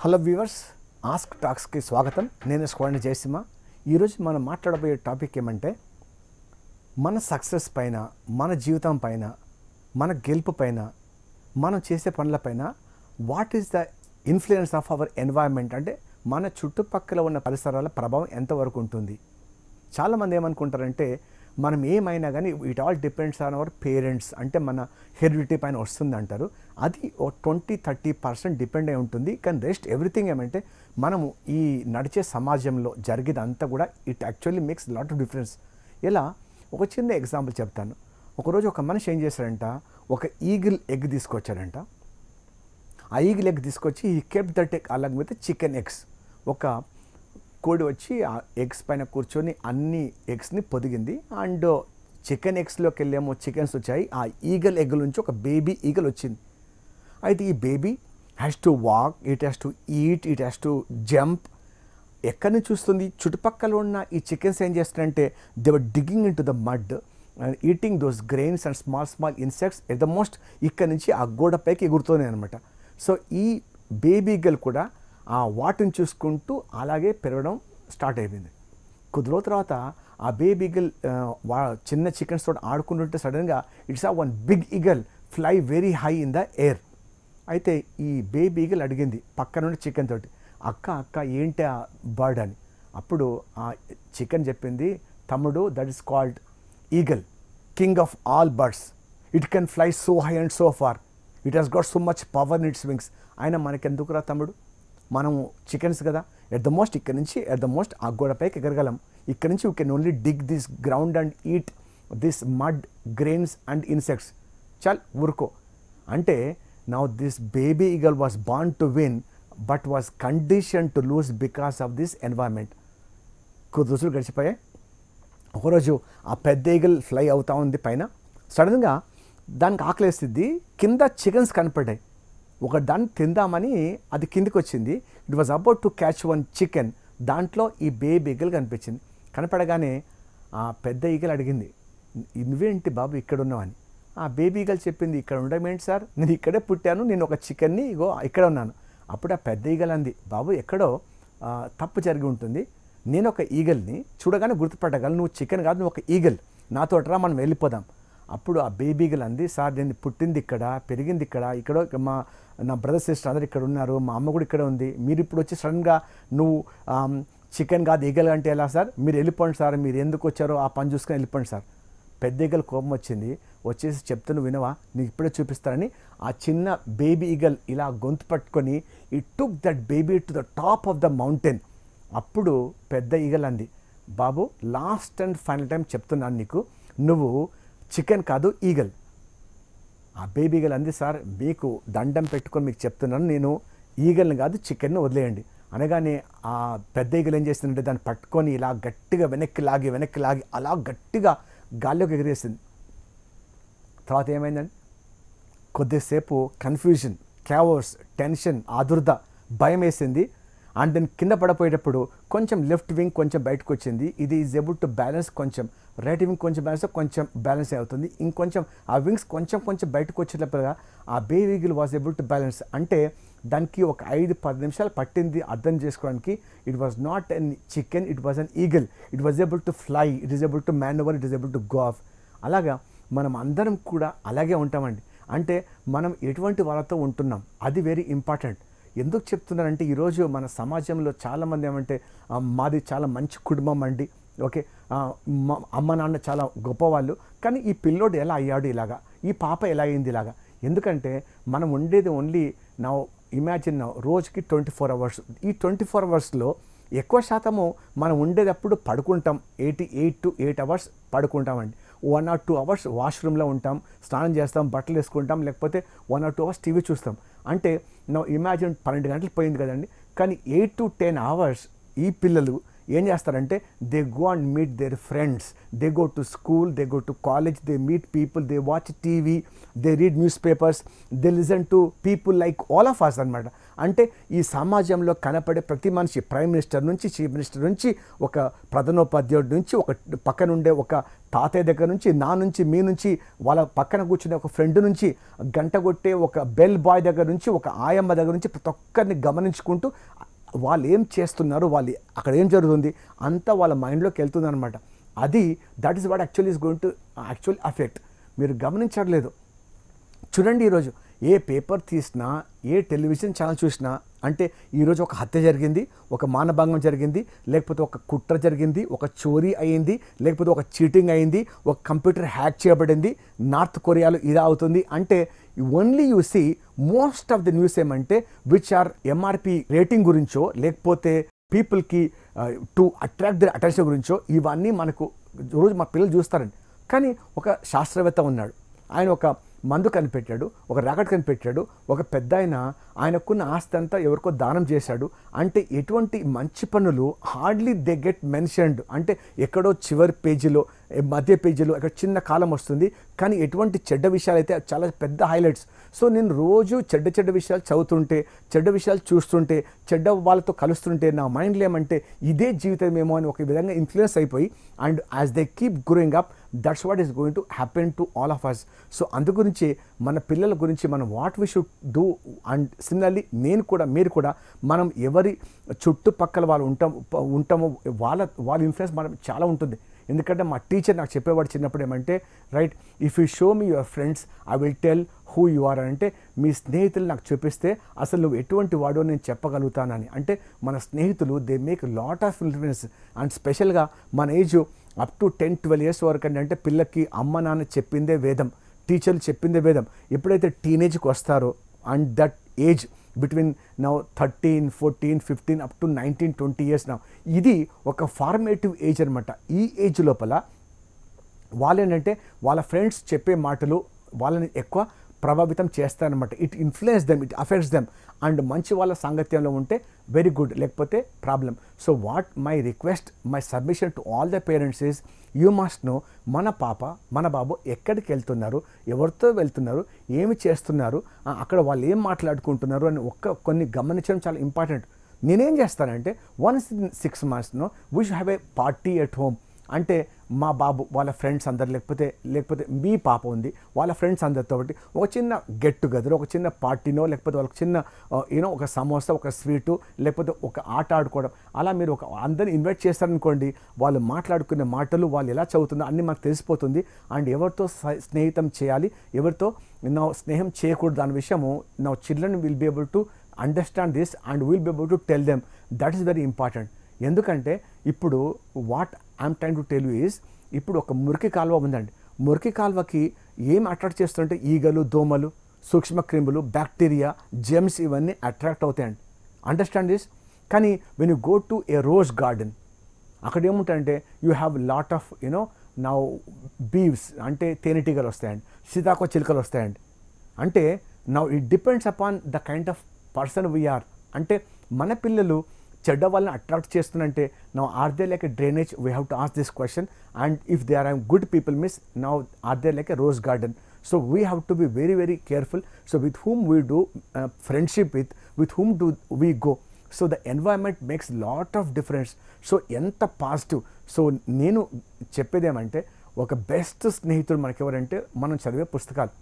Hello viewers, ask టాక్స్కి స్వాగతం. నేను స్కోండి జయసింహ. ఈరోజు మనం మాట్లాడబోయే టాపిక్ ఏమంటే మన సక్సెస్ పైన, మన జీవితం పైన, మన గెలుపు పైన, మనం చేసే పనులపైన what is the influence of our environment, అంటే మన చుట్టుపక్కల ఉన్న పరిసరాల ప్రభావం ఎంతవరకు ఉంటుంది. చాలామంది ఏమనుకుంటారంటే మనం ఏమైనా కానీ it all depends on our parents, అంటే మన హెరిడిటీ పైన వస్తుంది అంటారు. అది ఓ 20-30% డిపెండ్ అయి ఉంటుంది. కానీ రెస్ట్ ఎవ్రీథింగ్ ఏమంటే మనము ఈ నడిచే సమాజంలో జరిగేదంతా కూడా it actually makes lot of difference. ఇలా ఒక చిన్న ఎగ్జాంపుల్ చెప్తాను. ఒకరోజు ఒక మనిషి ఏం చేశాడంట, ఒక ఈగిల్ ఎగ్ తీసుకొచ్చాడంట. ఆ ఈగిల్ ఎగ్ తీసుకొచ్చి he kept that egg along with chicken eggs. ఒక కోడి వచ్చి ఆ ఎగ్స్ పైన కూర్చొని అన్ని ఎగ్స్ని పొదిగింది. అండ్ చికెన్ ఎగ్స్లోకి వెళ్ళేమో చికెన్స్ వచ్చాయి. ఆ ఈగల్ ఎగ్ నుంచి ఒక బేబీ ఈగల్ వచ్చింది. అయితే ఈ baby has to walk, it has to eat, it has to jump. ఎక్కడి నుంచి చూస్తుంది, చుట్టుపక్కల ఉన్న ఈ చికెన్స్ ఏం చేస్తున్నారంటే they were digging in to the mud and eating those grains and small insects. At the most ఇక్కడ నుంచి ఆ గోడపైకి ఎగురుతున్నాయి అనమాట. సో ఈ బేబీ ఈగల్ కూడా ఆ వాటిని చూసుకుంటూ అలాగే పెరగడం స్టార్ట్ అయిపోయింది. కొద్ది రోజుల తర్వాత ఆ బేబీ ఈగల్ చిన్న చికెన్స్ తోటి ఆడుకుంటుంటే సడన్గా it's a one big eagle fly very high in the air. అయితే ఈ బేబీ ఈగల్ అడిగింది పక్కన నుండి చికెన్ తోటి, అక్క ఏంటి ఆ బర్డ్ అని. అప్పుడు ఆ చికెన్ చెప్పింది, తమ్ముడు, that is called eagle, king of all birds. It can fly so high and so far, it has got so much power in its wings. ఆయన మనకెందుకురా తమ్ముడు, మనము చికెన్స్ కదా, ఎట్ ద మోస్ట్ ఇక్కడ నుంచి ఎట్ ద మోస్ట్ ఆ గోడపైకి ఎగరగలం. ఇక్కడ నుంచి we can only dig this ground and eat this mud grains and insects. చాల్ ఊరుకో అంటే now this baby eagle was born to win but was condition to lose because of this environment. కొద్ది రోజులు గడిచిపోయాయి. ఒకరోజు ఆ పెద్ద ఈగల్ ఫ్లై అవుతూ ఉంది పైన. సడన్గా దానికి ఆకలేస్తుంది, కింద చికెన్స్ కనపడ్డాయి. ఒక దాన్ని తిందామని అది కిందికి వచ్చింది. It was about to catch one chicken. దాంట్లో ఈ బేబీ ఈగల్ కనిపించింది. కనపడగానే ఆ పెద్ద ఈగల్ అడిగింది, నువ్వేంటి బాబు ఇక్కడ ఉన్నావని. ఆ బేబీ ఈగల్ చెప్పింది, ఇక్కడ ఉండడం ఏంటి సార్, నేను ఇక్కడే పుట్టాను, నేను ఒక చికెన్ని ఇగో ఇక్కడ ఉన్నాను. అప్పుడు ఆ పెద్ద ఈగల్ అంది, బాబు ఎక్కడో తప్పు జరిగి ఉంటుంది, నేను ఒక ఈగల్ని చూడగానే గుర్తుపట్టగలను, నువ్వు చికెన్ కాదు, నువ్వు ఒక ఈగల్, నాతో రా మనం వెళ్ళిపోదాం. అప్పుడు ఆ బేబీ ఈగల్ అంది, సార్ నేను పుట్టింది ఇక్కడ, పెరిగింది ఇక్కడ, నా బ్రదర్ సిస్టర్ అందరు ఇక్కడ ఉన్నారు, మా అమ్మ కూడా ఇక్కడ ఉంది, మీరు ఇప్పుడు వచ్చి సడన్గా నువ్వు చికెన్ కాదు ఈగల్ అంటే ఎలా సార్, మీరు వెళ్ళిపోండి సార్, మీరు ఎందుకు వచ్చారో ఆ పని చూసుకొని వెళ్ళిపోండి సార్. పెద్ద ఈగల్ కోపం వచ్చింది, వచ్చేసి చెప్తాను వినవా, నీకు ఇప్పుడే చూపిస్తారని ఆ చిన్న బేబీ ఈగల్ ఇలా గొంతు పట్టుకొని it took that baby to the top of the mountain. అప్పుడు పెద్ద ఈగల్ అంది, బాబు లాస్ట్ అండ్ ఫైనల్ టైం చెప్తున్నాను నీకు, నువ్వు చికెన్ కాదు ఈగల్. ఆ బేబీ ఈగల్ అంది, సార్ మీకు దండం పెట్టుకొని మీకు చెప్తున్నాను, నేను ఈగల్ని కాదు చికెన్ని వదిలేయండి. అనగానే ఆ పెద్ద ఈగల్ ఏం చేస్తుందంటే దాన్ని పట్టుకొని ఇలా గట్టిగా వెనక్కి లాగి అలా గట్టిగా గాల్లోకి ఎగిరేసింది. తర్వాత ఏమైందండి, కొద్దిసేపు కన్ఫ్యూజన్, క్యావోస్, టెన్షన్, ఆదుర్ద, భయం వేసింది. అండ్ దెన్ కింద పడిపోయేటప్పుడు కొంచెం లెఫ్ట్ వింగ్ కొంచెం బయటకు వచ్చింది. ఇది ఈజ్ ఏబుల్ టు బ్యాలెన్స్, కొంచెం రైట్ వింగ్ కొంచెం బ్యాలెన్స్ అవుతుంది. ఇంకొంచెం ఆ వింగ్స్ కొంచెం బయటకు వచ్చేటప్పుడుగా ఆ baby eagle was able to balance. అంటే దానికి ఒక 5-10 నిమిషాలు పట్టింది అర్థం చేసుకోవడానికి. It was not an chicken, it was an eagle. It was able to fly, it is able to మాన్యూవర్, it is able to go of. అలాగా మనం అందరం కూడా అలాగే ఉంటామండి. అంటే మనం ఎటువంటి వాళ్ళతో ఉంటున్నాం అది వెరీ ఇంపార్టెంట్. ఎందుకు చెప్తున్నానంటే ఈరోజు మన సమాజంలో చాలామంది ఏమంటే మాది చాలా మంచి కుటుంబం అండి, ఓకే, అమ్మ నాన్న చాలా గొప్పవాళ్ళు, కానీ ఈ పిల్లోడు ఎలా అయ్యాడు ఇలాగా, ఈ పాప ఎలా అయింది ఇలాగా. ఎందుకంటే మనం ఉండేది ఓన్లీ నా ఇమాజిన్ రోజుకి 24 అవర్స్. ఈ 24 అవర్స్లో ఎక్కువ శాతము మనం ఉండేటప్పుడు పడుకుంటాం, 8 to 8 అవర్స్ పడుకుంటామండి. 1 or 2 అవర్స్ వాష్రూమ్లో ఉంటాం, స్నానం చేస్తాం, బట్టలు వేసుకుంటాం, లేకపోతే 1 or 2 అవర్స్ టీవీ చూస్తాం. అంటే నా ఇమాజిన్ 12 గంటలు పోయింది కదండి. కానీ 8 to 10 అవర్స్ ఈ పిల్లలు ఏం చేస్తారంటే they go and meet their friends, they go to school, they go to college, they meet people, they watch TV, they read newspapers, they listen to people like all of us అనమాట. అంటే ఈ సమాజంలో కనపడే ప్రతి మనిషి, prime minister నుంచి, chief minister నుంచి, ఒక ప్రధానోపాధ్యాయుడి నుంచి, ఒక పక్కనుండే ఒక తాతయ్య దగ్గర నుంచి, నా నుంచి, మీ నుంచి, వాళ్ళ పక్కన కూర్చునే ఒక ఫ్రెండ్ నుంచి, గంట కొట్టే ఒక బెల్ బాయ్ దగ్గర నుంచి, ఒక ఆయమ్మ దగ్గర నుంచి ప్రతి ఒక్కరిని గమనించుకుంటూ వాళ్ళు ఏం చేస్తున్నారు, వాళ్ళు అక్కడ ఏం జరుగుతుంది అంతా వాళ్ళ మైండ్లోకి వెళ్తుంది అనమాట. అది that is what actually is going to actual affect. మీరు గమనించట్లేదు. చూడండి, ఈరోజు ఏ పేపర్ తీసినా, ఏ టెలివిజన్ ఛానల్ చూసినా అంటే ఈరోజు ఒక హత్య జరిగింది, ఒక మానభంగం జరిగింది, లేకపోతే ఒక కుట్ర జరిగింది, ఒక చోరీ అయింది, లేకపోతే ఒక చీటింగ్ అయింది, ఒక కంప్యూటర్ హ్యాక్ చేయబడింది, నార్త్ కొరియాలో ఇది అవుతుంది అంటే only you see most of the news ఏమంటే విచ్ ఆర్ ఎంఆర్పి రేటింగ్ గురించో, లేకపోతే పీపుల్కి టు అట్రాక్ట్ ద అటెన్షన్ గురించో ఇవన్నీ మనకు రోజు మా పిల్లలు చూస్తారండి. కానీ ఒక శాస్త్రవేత్త ఉన్నాడు, ఆయన ఒక మందు కనిపెట్టాడు, ఒక రాకెట్ కనిపెట్టాడు, ఒక పెద్ద ఆయనకున్న ఆస్తి అంతా ఎవరికో దానం చేశాడు అంటే ఎటువంటి మంచి పనులు హార్డ్లీ దే గెట్ మెన్షన్డ్. అంటే ఎక్కడో చివరి పేజీలో, మధ్య పేజీలో అక్కడ చిన్న కాలం వస్తుంది, కానీ ఎటువంటి చెడ్డ విషయాలు అయితే చాలా పెద్ద హైలైట్స్. సో నేను రోజు చెడ్డ విషయాలు చదువుతుంటే, చెడ్డ విషయాలు చూస్తుంటే, చెడ్డ వాళ్ళతో కలుస్తుంటే నా మైండ్లో ఏమంటే ఇదే జీవితమేమో అని ఒక విధంగా ఇన్ఫ్లుయెన్స్ అయిపోయి, and as they keep growing up that's what is going to happen to all of us. So అందు గురించి మన పిల్లల గురించి మనం what we should do. And similarly నేను కూడా, మీరు కూడా, మనం ఎవరి చుట్టుపక్కల వాళ్ళు ఉంటామో వాళ్ళ ఇన్ఫ్లుయెన్స్ మనం చాలా ఉంటుంది. ఎందుకంటే మా టీచర్ నాకు చెప్పేవాడు చిన్నప్పుడు ఏమంటే, right, if you show me your friends I will tell who you are అంటే మీ స్నేహితులు నాకు చూపిస్తే అసలు నువ్వు ఎటువంటి వాడో నేను చెప్పగలుగుతానని. అంటే మన స్నేహితులు they make lot of influence. And స్పెషల్గా మన ఏజ్ అప్ టు 10-12 years వరకు అంటే పిల్లకి అమ్మ నాన్న చెప్పిందే వేదం, టీచర్లు చెప్పిందే వేదం. ఎప్పుడైతే టీనేజ్కి వస్తారో and that age between now 13, 14, 15 up to 19, 20 years నా, ఇది ఒక ఫార్మేటివ్ ఏజ్ అనమాట. ఈ ఏజ్ లోపల వాళ్ళు ఏంటంటే వాళ్ళ ఫ్రెండ్స్ చెప్పే మాటలు వాళ్ళని ఎక్కువ ప్రభావితం చేస్తారనమాట. It influence them, it affects them. And మంచి వాళ్ళ సాంగత్యంలో ఉంటే వెరీ గుడ్, లేకపోతే problem. So what my request, my submission to all the parents is you must know మన పాప, మన బాబు ఎక్కడికి వెళ్తున్నారు, ఎవరితో వెళ్తున్నారు, ఏమి చేస్తున్నారు, అక్కడ వాళ్ళు ఏం మాట్లాడుకుంటున్నారు అని కొన్ని గమనించడం చాలా ఇంపార్టెంట్. నేనేం చేస్తానంటే once in 6 months we should have a party at home. అంటే మా బాబు వాళ్ళ ఫ్రెండ్స్ అందరు, లేకపోతే మీ పాప ఉంది వాళ్ళ ఫ్రెండ్స్ అందరితో ఒకటి ఒక చిన్న గెట్ టుగెదర్, ఒక చిన్న పార్టీనో, లేకపోతే వాళ్ళకి చిన్న ఒక సమోసా, ఒక స్వీటు, లేకపోతే ఒక ఆట ఆడుకోవడం, అలా మీరు అందరిని ఇన్వైట్ చేస్తారనుకోండి, వాళ్ళు మాట్లాడుకునే మాటలు, వాళ్ళు ఎలా చదువుతుందో అన్నీ మాకు తెలిసిపోతుంది. అండ్ ఎవరితో స్నేహితం చేయాలి, ఎవరితో నా స్నేహం చేయకూడదు దాని విషయము నా children will be able to understand this and will be able to tell them. That is very important. ఎందుకంటే ఇప్పుడు what I'm trying to tell you is, ఇప్పుడు ఒక మురికి కాలువ ఉందండి. మురికి కాలువకి ఏం అట్రాక్ట్ చేస్తుంటే ఈగలు, దోమలు, సూక్ష్మక్రిములు, బ్యాక్టీరియా, జెమ్స్ ఇవన్నీ అట్రాక్ట్ అవుతాయండి. Understand this. కానీ when you go to a rose garden, అక్కడ ఏముంటాయంటే you have lot of now bees అంటే తేనెటీగలు వస్తాయండి, సీతాకోక చిలుకలు వస్తాయండి. అంటే now it depends upon the kind of person we are. అంటే మన పిల్లలు చెడ్డ వాళ్ళని అట్రాక్ట్ చేస్తున్నంటే now are they like a drainage, we have to ask this question. And if they are good people miss now are they like a rose garden. So we have to be very very careful. So with whom we do friendship with whom do we go. So the environment makes lot of difference. So ఎంత positive. So నేను చెప్పేదేమంటే ఒక best స్నేహితుడు మనకి ఎవరంటే మనం చదివే పుస్తకాలు,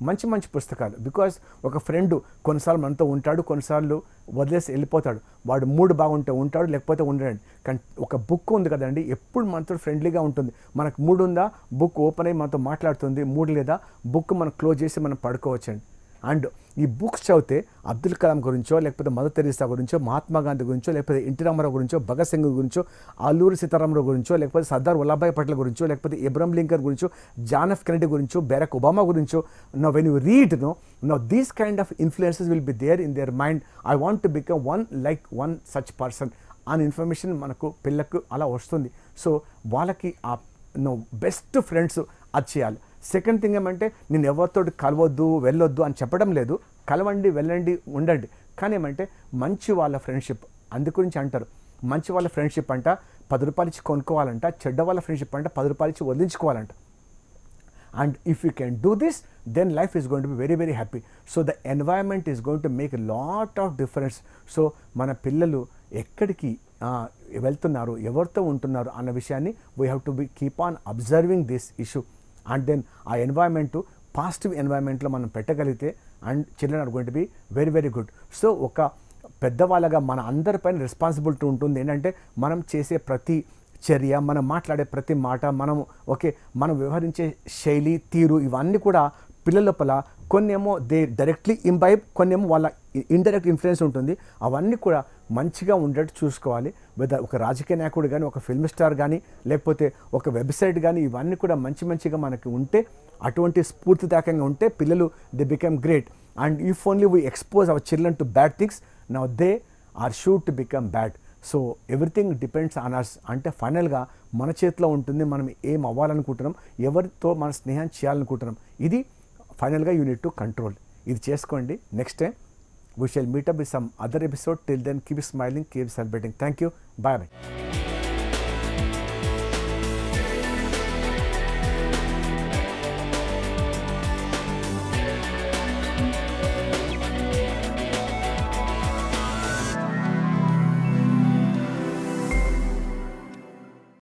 మంచి పుస్తకాలు. బికాజ్ ఒక ఫ్రెండ్ కొన్నిసార్లు మనతో ఉంటాడు, కొన్నిసార్లు వదిలేసి వెళ్ళిపోతాడు. వాడు మూడ్ బాగుంటే ఉంటాడు, లేకపోతే ఉండడండి. కానీ ఒక బుక్ ఉంది కదండి, ఎప్పుడు మనతో ఫ్రెండ్లీగా ఉంటుంది. మనకు మూడ్ ఉందా, బుక్ ఓపెన్ అయ్యి మనతో మాట్లాడుతుంది. మూడ్ లేదా, బుక్ మనం క్లోజ్ చేసి మనం పడుకోవచ్చండి. అండ్ ఈ బుక్స్ చదివితే అబ్దుల్ కలాం గురించో, లేకపోతే మదర్ తెరీసా గురించో, మహాత్మా గాంధీ గురించో, లేకపోతే ఎన్టీ రామారావు గురించో, భగత్ సింగ్ గురించో, అల్లూరి సీతారామరావు గురించో, లేకపోతే సర్దార్ వల్లభాయ్ పటేల్ గురించో, లేకపోతే ఇబ్రహం లింకన్ గురించో, జాన్ ఎఫ్ కెనడీ గురించో, బరాక్ ఒబామా గురించో, no when you read no these kind of influences will be there in their mind. I want to become one such person అని ఇన్ఫర్మేషన్ మనకు పిల్లలకు అలా వస్తుంది. సో వాళ్ళకి ఆ బెస్ట్ ఫ్రెండ్స్ అది చేయాలి. సెకండ్ థింగ్ ఏమంటే నేను ఎవరితో కలవద్దు, వెళ్ళొద్దు అని చెప్పడం లేదు. కలవండి, వెళ్ళండి, ఉండండి. కానీ ఏమంటే మంచి వాళ్ళ ఫ్రెండ్షిప్. అందు గురించి అంటారు మంచి వాళ్ళ ఫ్రెండ్షిప్ అంట 10 రూపాయలు ఇచ్చి కొనుక్కోవాలంట, చెడ్డ వాళ్ళ ఫ్రెండ్షిప్ అంట 10 రూపాయలు ఇచ్చి వదిలించుకోవాలంట. And if you can do this, then life is going to be very, very happy. So the environment is going to make a lot of difference. So మన పిల్లలు ఎక్కడికి వెళ్తున్నారు, ఎవరితో ఉంటున్నారు అన్న విషయాన్ని we have to be keep on observing this issue. And then uh environment positive ఎన్వైర్న్మెంట్లో మనం పెట్టగలిగితే and children are going to be very, very good. So ఒక పెద్దవాళ్ళగా మన అందరిపైన రెస్పాన్సిబిలిటీ ఉంటుంది. ఏంటంటే మనం చేసే ప్రతి చర్య, మనం మాట్లాడే ప్రతి మాట, మనం వ్యవహరించే శైలి, తీరు, ఇవన్నీ కూడా పిల్లల లోపల కొన్నేమో దే డైరెక్ట్లీ ఇంబైబ్, కొన్నేమో వాళ్ళ ఇండైరెక్ట్ ఇన్ఫ్లుయెన్స్ ఉంటుంది. అవన్నీ కూడా మంచిగా ఉండేట్టు చూసుకోవాలి. వెదర్ ఒక రాజకీయ నాయకుడు కానీ, ఒక ఫిల్మ్ స్టార్ కానీ, లేకపోతే ఒక వెబ్సైట్ కానీ, ఇవన్నీ కూడా మంచిగా మనకి ఉంటే, అటువంటి స్ఫూర్తిదాయకంగా ఉంటే పిల్లలు they become great. And if only we expose our children to bad things, now they are sure to become bad. So everything depends on us. అంటే ఫైనల్గా మన చేతిలో ఉంటుంది. మనం ఏం అవ్వాలనుకుంటున్నాం, ఎవరితో మన స్నేహం చేయాలనుకుంటున్నాం, ఇది ఫైనల్గా యూ నీడ్ టు కంట్రోల్. ఇది చేసుకోండి. Next time we shall meet up with some other episode. Till then keep smiling, keep celebrating. Thank you. Bye bye.